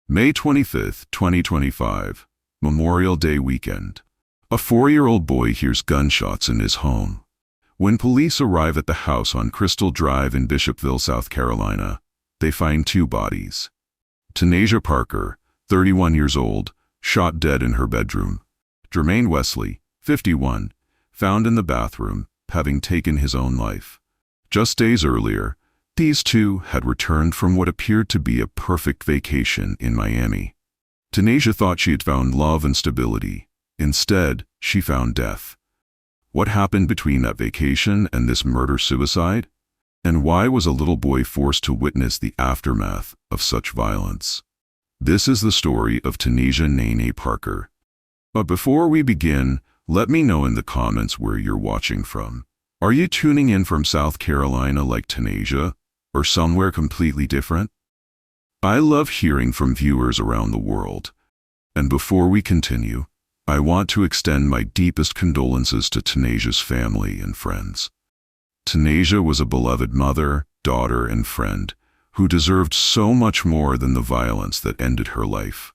May 25, 2025, Memorial Day weekend. A 4-year-old boy hears gunshots in his home. When police arrive at the house on Crystal Drive in Bishopville, South Carolina, they find 2 bodies. Tanasia Parker, 31 years old, shot dead in her bedroom. Jermaine Wesley, 51, found in the bathroom, having taken his own life. Just days earlier, these 2 had returned from what appeared to be a perfect vacation in Miami. Tanasia thought she had found love and stability. Instead, she found death. What happened between that vacation and this murder-suicide? And why was a little boy forced to witness the aftermath of such violence? This is the story of Tanasia Parker. But before we begin, let me know in the comments where you're watching from. Are you tuning in from South Carolina like Tanasia, or somewhere completely different? I love hearing from viewers around the world. And before we continue, I want to extend my deepest condolences to Tanasia's family and friends. Tanasia was a beloved mother, daughter, and friend who deserved so much more than the violence that ended her life.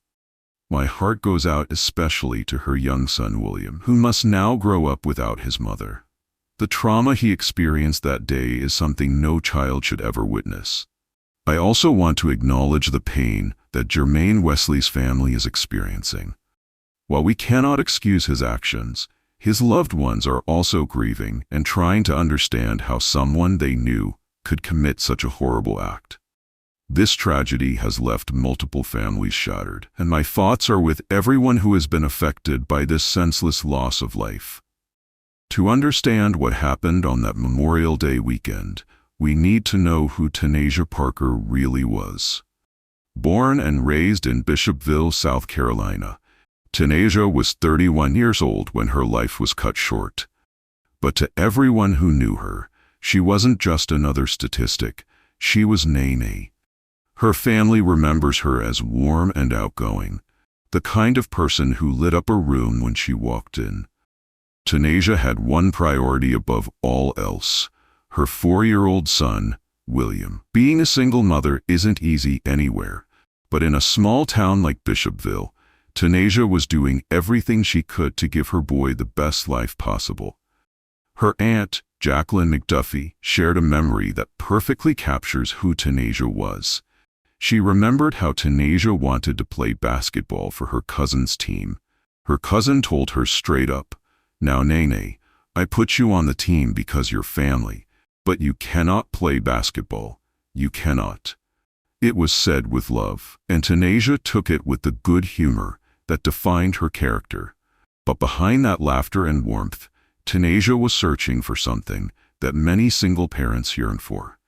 My heart goes out especially to her young son William, who must now grow up without his mother. The trauma he experienced that day is something no child should ever witness. I also want to acknowledge the pain that Jermaine Wesley's family is experiencing. While we cannot excuse his actions, his loved ones are also grieving and trying to understand how someone they knew could commit such a horrible act. This tragedy has left multiple families shattered, and my thoughts are with everyone who has been affected by this senseless loss of life. To understand what happened on that Memorial Day weekend, we need to know who Tanasia Parker really was. Born and raised in Bishopville, South Carolina, Tanasia was 31 years old when her life was cut short. But to everyone who knew her, she wasn't just another statistic, she was Nene. Her family remembers her as warm and outgoing, the kind of person who lit up a room when she walked in. Tanasia had one priority above all else: her 4-year-old son, William. Being a single mother isn't easy anywhere, but in a small town like Bishopville, Tanasia was doing everything she could to give her boy the best life possible. Her aunt, Jacqueline McDuffie, shared a memory that perfectly captures who Tanasia was. She remembered how Tanasia wanted to play basketball for her cousin's team. Her cousin told her straight up, "Now, Nene, I put you on the team because you're family, but you cannot play basketball. You cannot." It was said with love, and Tanasia took it with the good humor that defined her character. But behind that laughter and warmth, Tanasia was searching for something that many single parents yearn for: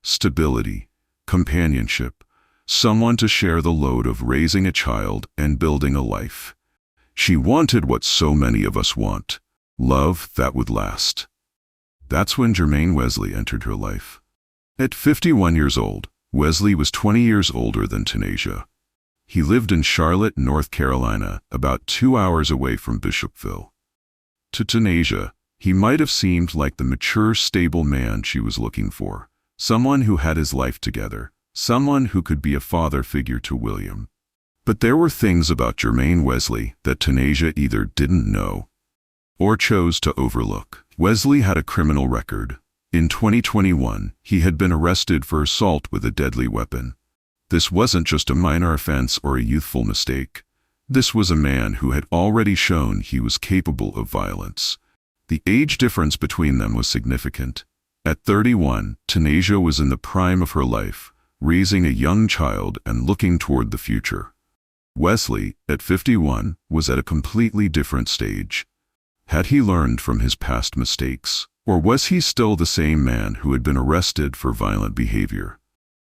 stability, companionship, someone to share the load of raising a child and building a life. She wanted what so many of us want: love that would last. That's when Jermaine Wesley entered her life. At 51 years old, Wesley was 20 years older than Tanasia. He lived in Charlotte, North Carolina, about 2 hours away from Bishopville. To Tanasia, he might have seemed like the mature, stable man she was looking for, someone who had his life together, someone who could be a father figure to William. But there were things about Jermaine Wesley that Tanasia either didn't know or chose to overlook. Wesley had a criminal record. In 2021, he had been arrested for assault with a deadly weapon. This wasn't just a minor offense or a youthful mistake. This was a man who had already shown he was capable of violence. The age difference between them was significant. At 31, Tanasia was in the prime of her life, raising a young child and looking toward the future. Wesley, at 51, was at a completely different stage. Had he learned from his past mistakes, or was he still the same man who had been arrested for violent behavior?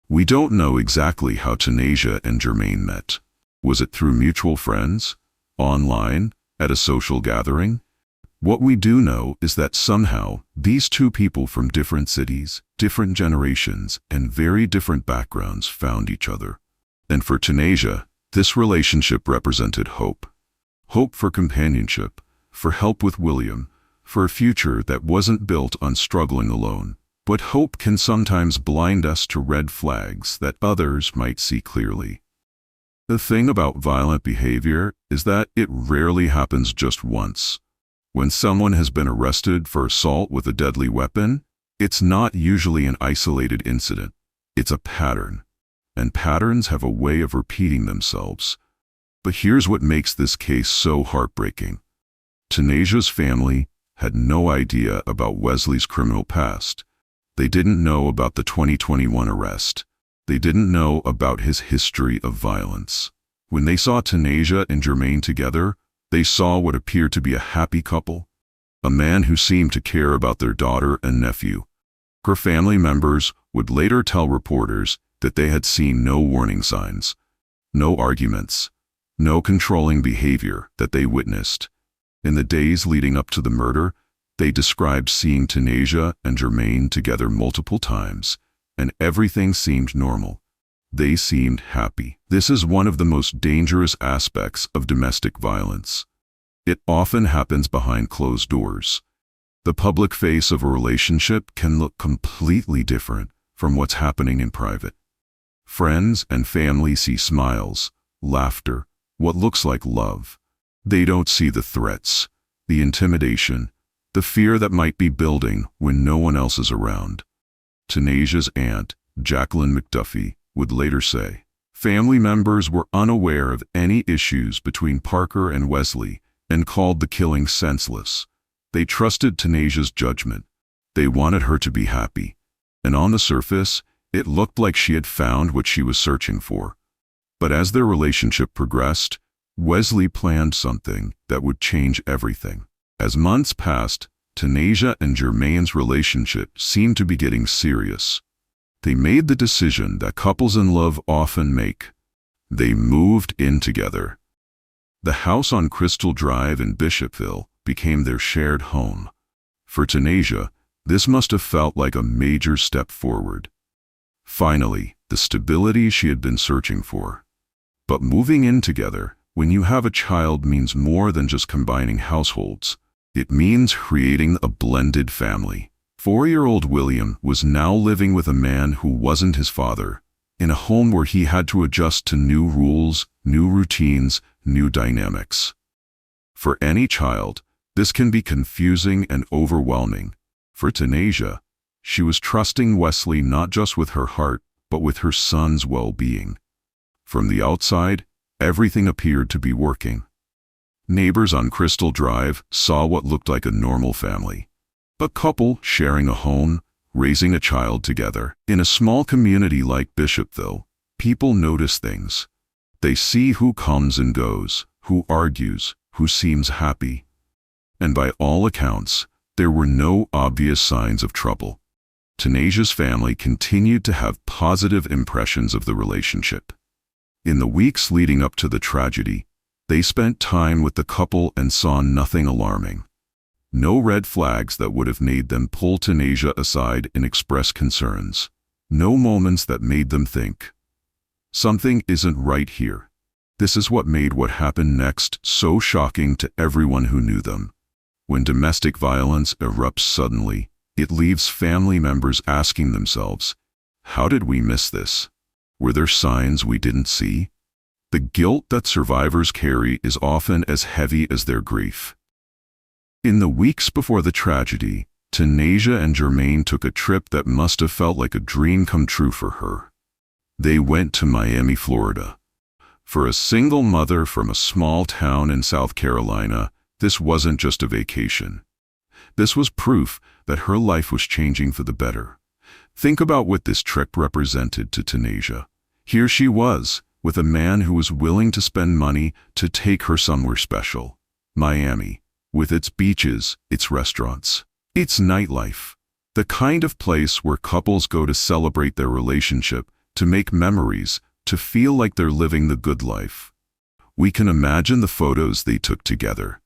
We don't know exactly how Tanasia and Jermaine met. Was it through mutual friends? Online? At a social gathering? What we do know is that somehow these 2 people from different cities, different generations, and very different backgrounds found each other. And for Tanasia, this relationship represented hope. Hope for companionship, for help with William, for a future that wasn't built on struggling alone. But hope can sometimes blind us to red flags that others might see clearly. The thing about violent behavior is that it rarely happens just once. When someone has been arrested for assault with a deadly weapon, it's not usually an isolated incident. It's a pattern. And patterns have a way of repeating themselves. But here's what makes this case so heartbreaking. Tanasia's family had no idea about Wesley's criminal past. They didn't know about the 2021 arrest. They didn't know about his history of violence. When they saw Tanasia and Jermaine together, they saw what appeared to be a happy couple. A man who seemed to care about their daughter and nephew. Her family members would later tell reporters that they had seen no warning signs, no arguments, no controlling behavior that they witnessed. In the days leading up to the murder, they described seeing Tanasia and Jermaine together multiple times, and everything seemed normal. They seemed happy. This is one of the most dangerous aspects of domestic violence. It often happens behind closed doors. The public face of a relationship can look completely different from what's happening in private. Friends and family see smiles, laughter, what looks like love. They don't see the threats, the intimidation, the fear that might be building when no one else is around. Tanasia's aunt, Jacqueline McDuffie, would later say, family members were unaware of any issues between Parker and Wesley and called the killing senseless. They trusted Tanasia's judgment. They wanted her to be happy. And on the surface, it looked like she had found what she was searching for. But as their relationship progressed, Wesley planned something that would change everything. As months passed, Tanasia and Jermaine's relationship seemed to be getting serious. They made the decision that couples in love often make. They moved in together. The house on Crystal Drive in Bishopville became their shared home. For Tanasia, this must have felt like a major step forward. Finally, the stability she had been searching for. But moving in together, when you have a child, means more than just combining households. It means creating a blended family. 4-year-old William was now living with a man who wasn't his father, in a home where he had to adjust to new rules, new routines, new dynamics. For any child, this can be confusing and overwhelming. For Tanasia, she was trusting Wesley not just with her heart, but with her son's well-being. From the outside, everything appeared to be working. Neighbors on Crystal Drive saw what looked like a normal family. A couple sharing a home, raising a child together. In a small community like Bishopville, people notice things. They see who comes and goes, who argues, who seems happy. And by all accounts, there were no obvious signs of trouble. Tanasia's family continued to have positive impressions of the relationship. In the weeks leading up to the tragedy, they spent time with the couple and saw nothing alarming. No red flags that would have made them pull Tanasia aside and express concerns. No moments that made them think, something isn't right here. This is what made what happened next so shocking to everyone who knew them. When domestic violence erupts suddenly, it leaves family members asking themselves, how did we miss this? Were there signs we didn't see? The guilt that survivors carry is often as heavy as their grief. In the weeks before the tragedy, Tanasia and Jermaine took a trip that must have felt like a dream come true for her. They went to Miami, Florida. For a single mother from a small town in South Carolina, this wasn't just a vacation. This was proof that her life was changing for the better. Think about what this trip represented to Tanasia. Here she was, with a man who was willing to spend money to take her somewhere special. Miami, with its beaches, its restaurants, its nightlife. The kind of place where couples go to celebrate their relationship, to make memories, to feel like they're living the good life. We can imagine the photos they took together.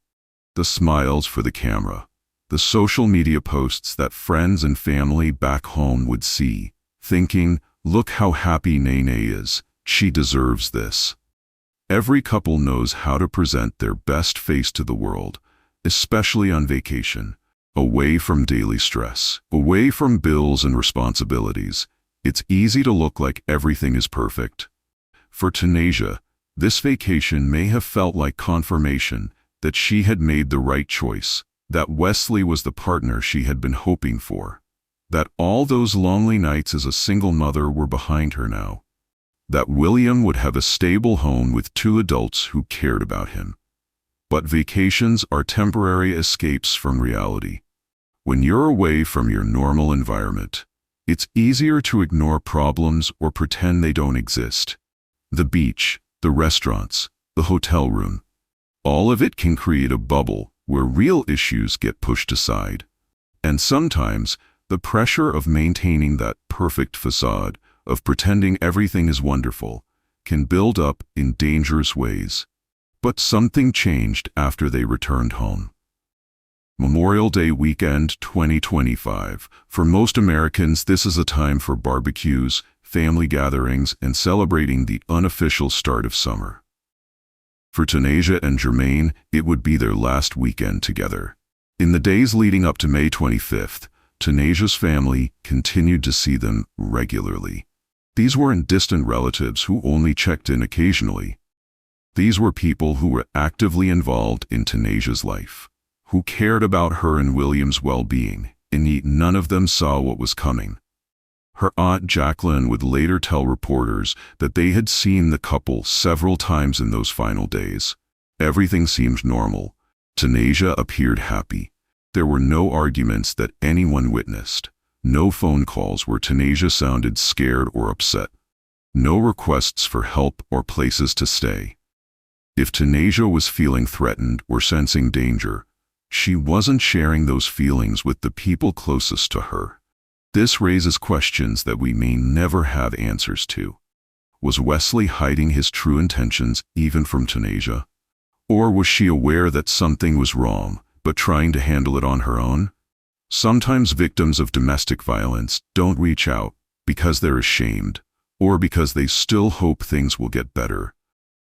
The smiles for the camera. The social media posts that friends and family back home would see, thinking, look how happy Nene is, she deserves this. Every couple knows how to present their best face to the world, especially on vacation, away from daily stress, away from bills and responsibilities. It's easy to look like everything is perfect. For Tanasia, This vacation may have felt like confirmation that she had made the right choice, that Wesley was the partner she had been hoping for, that all those lonely nights as a single mother were behind her now, that William would have a stable home with 2 adults who cared about him. But vacations are temporary escapes from reality. When you're away from your normal environment, it's easier to ignore problems or pretend they don't exist. The beach, the restaurants, the hotel room, all of it can create a bubble where real issues get pushed aside. And sometimes, the pressure of maintaining that perfect facade, of pretending everything is wonderful, can build up in dangerous ways. But something changed after they returned home. Memorial Day weekend 2025. For most Americans, this is a time for barbecues, family gatherings, and celebrating the unofficial start of summer. For Tanasia and Jermaine, it would be their last weekend together. In the days leading up to May 25th, Tanasia's family continued to see them regularly. These weren't distant relatives who only checked in occasionally. These were people who were actively involved in Tanasia's life, who cared about her and William's well-being, and yet none of them saw what was coming. Her aunt Jacqueline would later tell reporters that they had seen the couple several times in those final days. Everything seemed normal. Tanasia appeared happy. There were no arguments that anyone witnessed, no phone calls where Tanasia sounded scared or upset, no requests for help or places to stay. If Tanasia was feeling threatened or sensing danger, she wasn't sharing those feelings with the people closest to her. This raises questions that we may never have answers to. Was Wesley hiding his true intentions even from Tanasia? Or was she aware that something was wrong, but trying to handle it on her own? Sometimes victims of domestic violence don't reach out because they're ashamed, or because they still hope things will get better,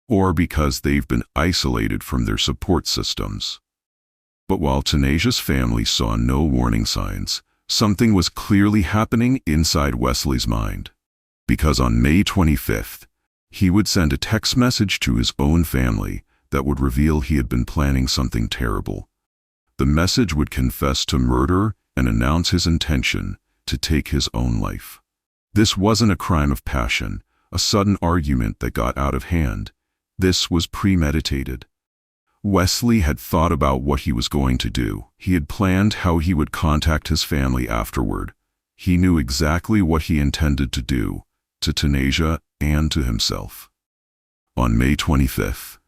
or because they've been isolated from their support systems. But while Tanasia's family saw no warning signs, something was clearly happening inside Wesley's mind. Because on May 25th, he would send a text message to his own family that would reveal he had been planning something terrible. The message would confess to murder and announce his intention to take his own life. This wasn't a crime of passion, a sudden argument that got out of hand. This was premeditated. Wesley had thought about what he was going to do. He had planned how he would contact his family afterward. He knew exactly what he intended to do, to Tanasia and to himself. On May 25th,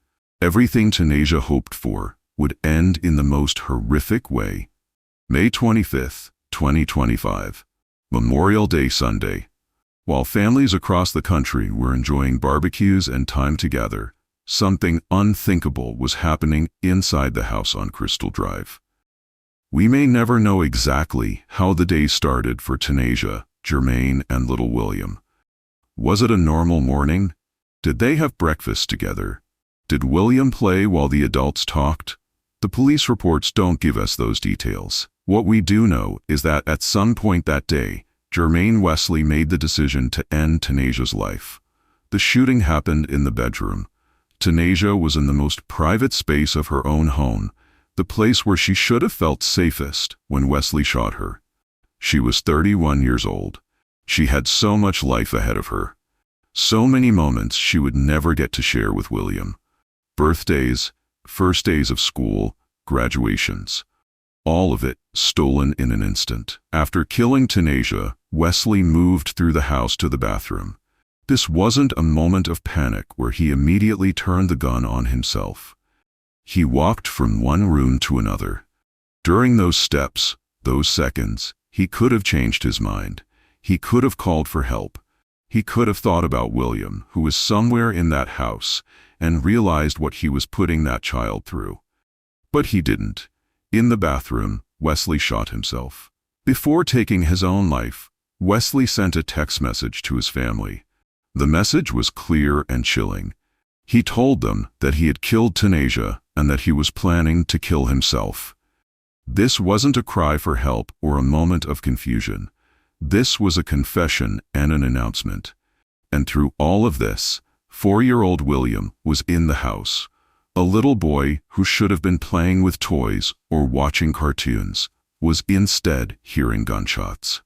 everything Tanasia hoped for would end in the most horrific way. May 25th, 2025, Memorial Day Sunday. While families across the country were enjoying barbecues and time together, something unthinkable was happening inside the house on Crystal Drive. We may never know exactly how the day started for Tanasia, Jermaine, and little William. Was it a normal morning? Did they have breakfast together? Did William play while the adults talked? The police reports don't give us those details. What we do know is that at some point that day, Jermaine Wesley made the decision to end Tanasia's life. The shooting happened in the bedroom. Tanasia was in the most private space of her own home, the place where she should have felt safest when Wesley shot her. She was 31 years old. She had so much life ahead of her. So many moments she would never get to share with William. Birthdays, first days of school, graduations. All of it stolen in an instant. After killing Tanasia, Wesley moved through the house to the bathroom. This wasn't a moment of panic where he immediately turned the gun on himself. He walked from one room to another. During those steps, those seconds, he could have changed his mind. He could have called for help. He could have thought about William, who was somewhere in that house, and realized what he was putting that child through. But he didn't. In the bathroom, Wesley shot himself. Before taking his own life, Wesley sent a text message to his family. The message was clear and chilling. He told them that he had killed Tanasia and that he was planning to kill himself. This wasn't a cry for help or a moment of confusion. This was a confession and an announcement. And through all of this, 4-year-old William was in the house. A little boy who should have been playing with toys or watching cartoons was instead hearing gunshots.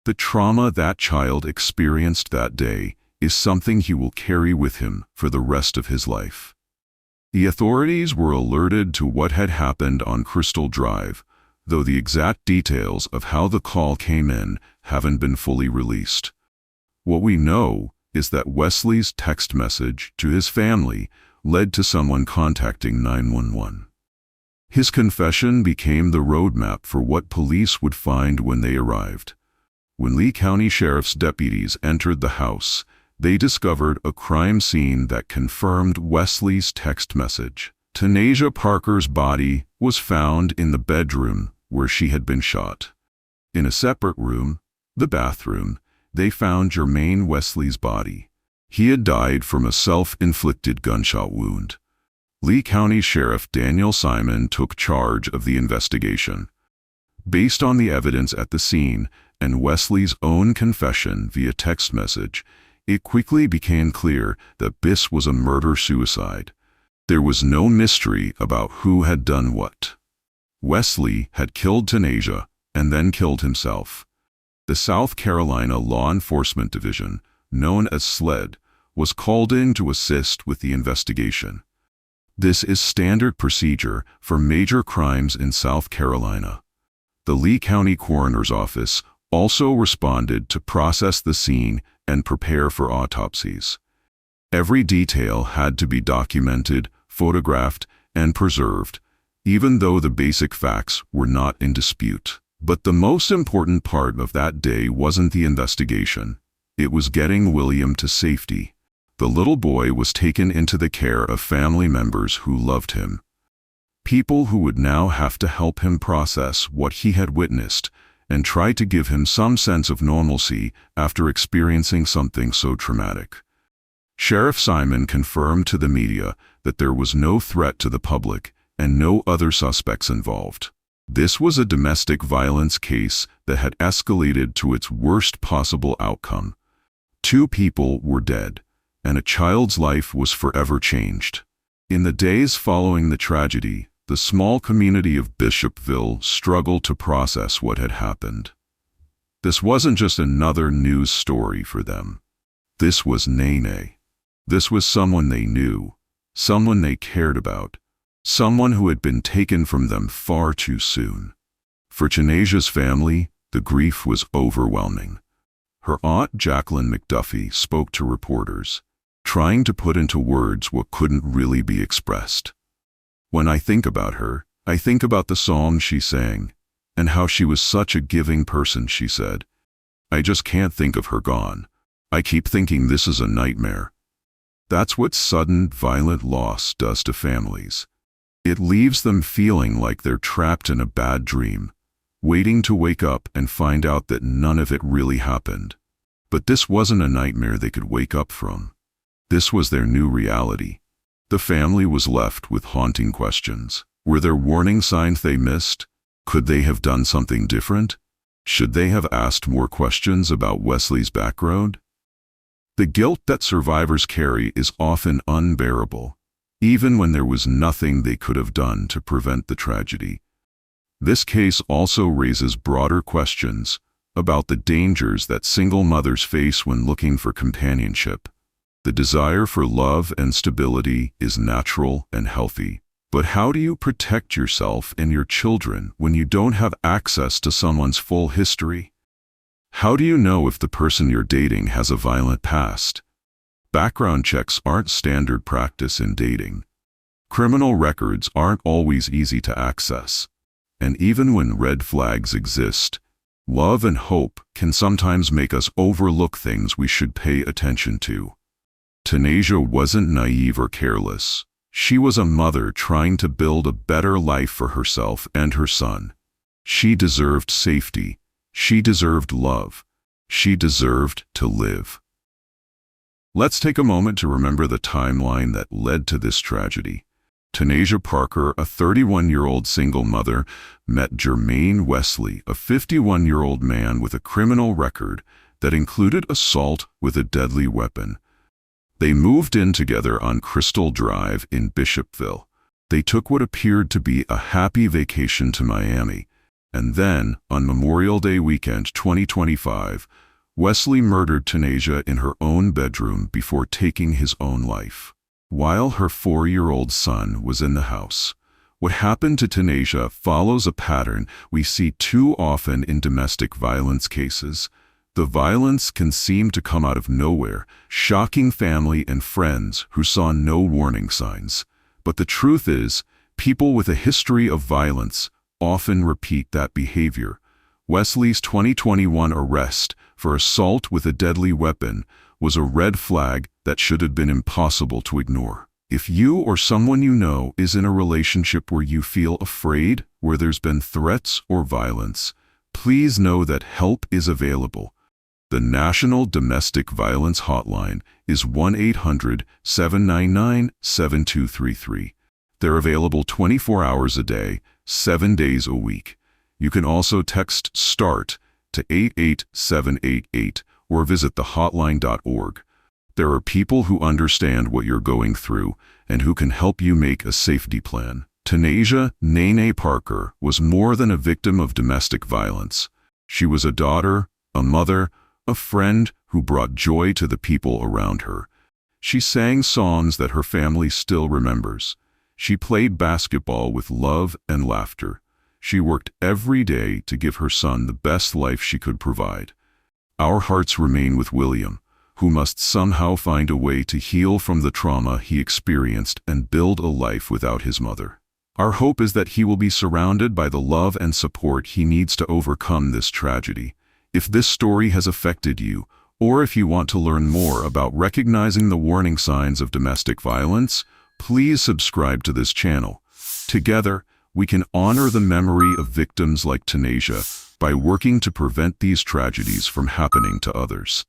The trauma that child experienced that day is something he will carry with him for the rest of his life. The authorities were alerted to what had happened on Crystal Drive, though the exact details of how the call came in haven't been fully released. What we know is that Wesley's text message to his family led to someone contacting 911. His confession became the roadmap for what police would find when they arrived. When Lee County Sheriff's deputies entered the house, they discovered a crime scene that confirmed Wesley's text message. Tanasia Parker's body was found in the bedroom where she had been shot. In a separate room, the bathroom, they found Jermaine Wesley's body. He had died from a self-inflicted gunshot wound. Lee County Sheriff Daniel Simon took charge of the investigation. Based on the evidence at the scene and Wesley's own confession via text message, it quickly became clear that this was a murder-suicide. There was no mystery about who had done what. Wesley had killed Tanasia and then killed himself. The South Carolina Law Enforcement Division, known as SLED, was called in to assist with the investigation. This is standard procedure for major crimes in South Carolina. The Lee County Coroner's Office also responded to process the scene and prepare for autopsies. Every detail had to be documented, photographed, and preserved, even though the basic facts were not in dispute. But the most important part of that day wasn't the investigation. It was getting William to safety. The little boy was taken into the care of family members who loved him. People who would now have to help him process what he had witnessed and try to give him some sense of normalcy after experiencing something so traumatic. Sheriff Simon confirmed to the media that there was no threat to the public and no other suspects involved. This was a domestic violence case that had escalated to its worst possible outcome. 2 people were dead, and a child's life was forever changed. In the days following the tragedy, the small community of Bishopville struggled to process what had happened. This wasn't just another news story for them. This was Nene. This was someone they knew, someone they cared about, someone who had been taken from them far too soon. For Tanasia's family, the grief was overwhelming. Her aunt Jacqueline McDuffie spoke to reporters, trying to put into words what couldn't really be expressed. "When I think about her, I think about the songs she sang, and how she was such a giving person," she said. "I just can't think of her gone. I keep thinking this is a nightmare." That's what sudden, violent loss does to families. It leaves them feeling like they're trapped in a bad dream, waiting to wake up and find out that none of it really happened. But this wasn't a nightmare they could wake up from. This was their new reality. The family was left with haunting questions. Were there warning signs they missed? Could they have done something different? Should they have asked more questions about Wesley's background? The guilt that survivors carry is often unbearable, even when there was nothing they could have done to prevent the tragedy. This case also raises broader questions about the dangers that single mothers face when looking for companionship. The desire for love and stability is natural and healthy, but how do you protect yourself and your children when you don't have access to someone's full history? How do you know if the person you're dating has a violent past? Background checks aren't standard practice in dating. Criminal records aren't always easy to access. And even when red flags exist, love and hope can sometimes make us overlook things we should pay attention to. Tanasia wasn't naive or careless. She was a mother trying to build a better life for herself and her son. She deserved safety. She deserved love. She deserved to live. Let's take a moment to remember the timeline that led to this tragedy. Tanasia Parker, a 31-year-old single mother, met Jermaine Wesley, a 51-year-old man with a criminal record that included assault with a deadly weapon. They moved in together on Crystal Drive in Bishopville. They took what appeared to be a happy vacation to Miami. And then, on Memorial Day weekend 2025, Wesley murdered Tanasia in her own bedroom before taking his own life. While her 4-year-old son was in the house. What happened to Tanasia follows a pattern we see too often in domestic violence cases. The violence can seem to come out of nowhere, shocking family and friends who saw no warning signs. But the truth is, people with a history of violence often repeat that behavior. Wesley's 2021 arrest for assault with a deadly weapon was a red flag that should have been impossible to ignore. If you or someone you know is in a relationship where you feel afraid, where there's been threats or violence, please know that help is available. The National Domestic Violence Hotline is 1-800-799-7233. They're available 24 hours a day, 7 days a week. You can also text START to 88788 or visit thehotline.org. There are people who understand what you're going through and who can help you make a safety plan. Tanasia Parker was more than a victim of domestic violence. She was a daughter, a mother, a friend who brought joy to the people around her. She sang songs that her family still remembers. She played basketball with love and laughter. She worked every day to give her son the best life she could provide. Our hearts remain with William, who must somehow find a way to heal from the trauma he experienced and build a life without his mother. Our hope is that he will be surrounded by the love and support he needs to overcome this tragedy. If this story has affected you, or if you want to learn more about recognizing the warning signs of domestic violence, please subscribe to this channel. Together, we can honor the memory of victims like Tanasia by working to prevent these tragedies from happening to others.